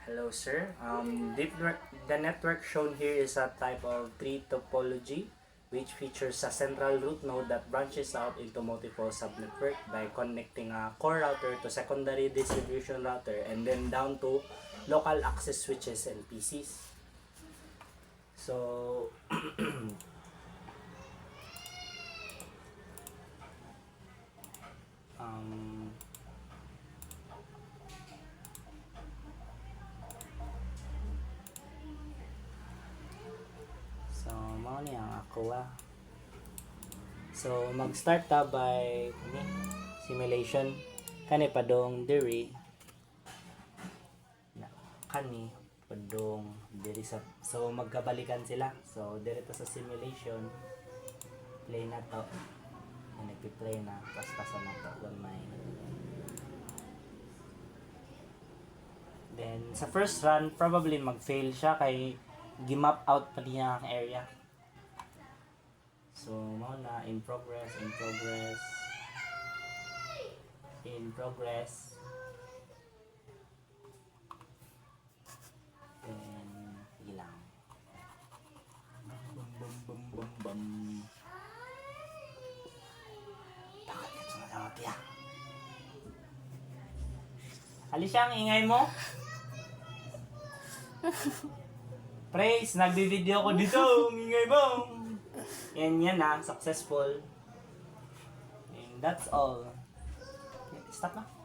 Hello, sir. The network shown here is a type of tree topology which features a central root node that branches out into multiple subnetwork by connecting a core router to secondary distribution router and then down to local access switches and PCs. So, um, So, mao ni ang ako So, mag-start ta by simulation. Kani padong diri. Kani padong diri sa. So, magkabalikan sila. So, diri ta sa simulation. Play na to. Nagpi-play na. Pas-pasan na to. Then, sa first run, probably mag-fail siya kay gimap out pa niya ang area. So, mao na in progress. Then, ilang. Bum. Bakit ka sumasama piya? Alisya ang ingay mo? Praise, nagbi-video ko dito. Ingay mo. Yan na, successful. And that's all. Stop na.